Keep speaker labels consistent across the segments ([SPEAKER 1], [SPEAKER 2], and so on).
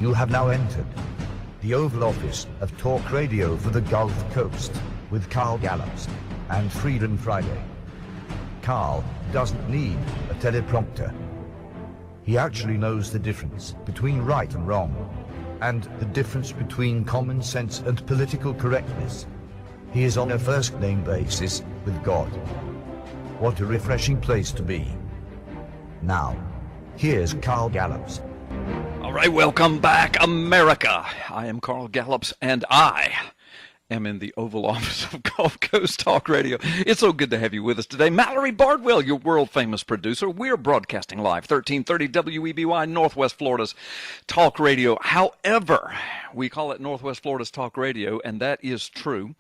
[SPEAKER 1] You have now entered the Oval Office of Talk Radio for the Gulf Coast with Carl Gallups and Freedom Friday. Carl doesn't need a teleprompter. He actually knows the difference between right and wrong, and the difference between common sense and political correctness. He is on a first-name basis with God. What a refreshing place to be. Now, here's Carl Gallups.
[SPEAKER 2] All right, welcome back, America. I am Carl Gallups, and I am in the Oval Office of Gulf Coast Talk Radio. It's so good to have you with us today. Mallory Bardwell, your world-famous producer. We're broadcasting live, 1330 WEBY, Northwest Florida's Talk Radio. However, we call it Northwest Florida's Talk Radio, and that is true.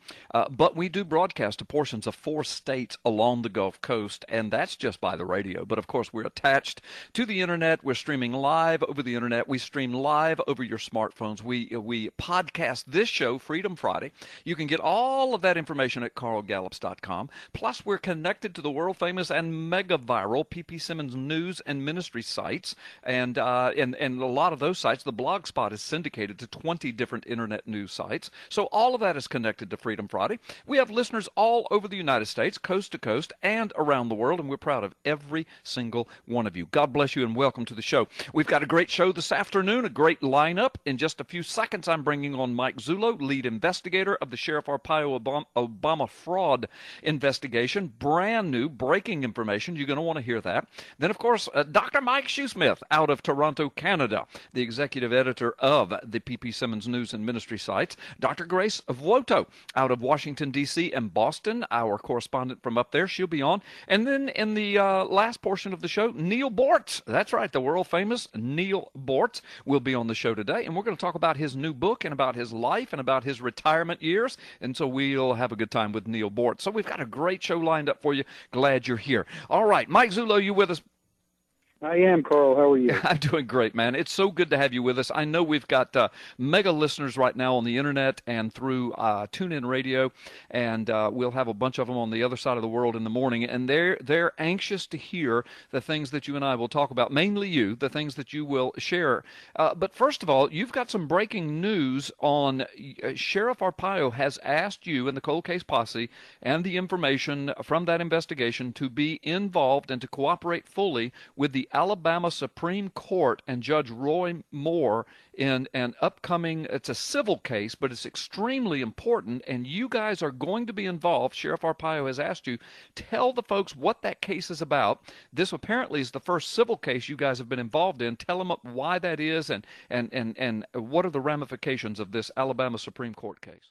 [SPEAKER 2] But we do broadcast to portions of 4 states along the Gulf Coast, and that's just by the radio. But, of course, we're attached to the Internet. We're streaming live over the Internet. We stream live over your smartphones. We podcast this show, Freedom Friday. You can get all of that information at carlgallups.com. Plus, we're connected to the world-famous and mega-viral P.P. Simmons News and Ministry sites. And a lot of those sites, the blog spot is syndicated to 20 different Internet news sites. So all of that is connected to Freedom Friday. We have listeners all over the United States, coast to coast, and around the world, and we're proud of every single one of you. God bless you and welcome to the show. We've got a great show this afternoon, a great lineup. In just a few seconds, I'm bringing on Mike Zullo, lead investigator of the Sheriff Arpaio Obama fraud investigation. Brand new breaking information. You're going to want to hear that. Then, of course, Dr. Mike Shoesmith out of Toronto, Canada, the executive editor of the P.P. Simmons News and Ministry sites. Dr. Grace Vuoto out of Washington, D.C. and Boston, our correspondent from up there. She'll be on. And then in the last portion of the show, Neil Bortz. That's right, the world-famous Neil Bortz will be on the show today. And we're going to talk about his new book and about his life and about his retirement years. And so we'll have a good time with Neil Bortz. So we've got a great show lined up for you. Glad you're here. All right, Mike Zullo, you with us?
[SPEAKER 3] I am, Carl. How are you?
[SPEAKER 2] I'm doing great, man. It's so good to have you with us. I know we've got mega listeners right now on the Internet and through TuneIn Radio, and we'll have a bunch of them on the other side of the world in the morning, and they're anxious to hear the things that you and I will talk about, mainly you, the things that you will share. But first of all, you've got some breaking news on Sheriff Arpaio has asked you and the cold case posse and the information from that investigation to be involved and to cooperate fully with the Alabama Supreme Court and Judge Roy Moore in an upcoming, it's a civil case, but it's extremely important, and you guys are going to be involved. Sheriff Arpaio has asked you, tell the folks what that case is about. This apparently is the first civil case you guys have been involved in. Tell them why that is and what are the ramifications of this Alabama Supreme Court case.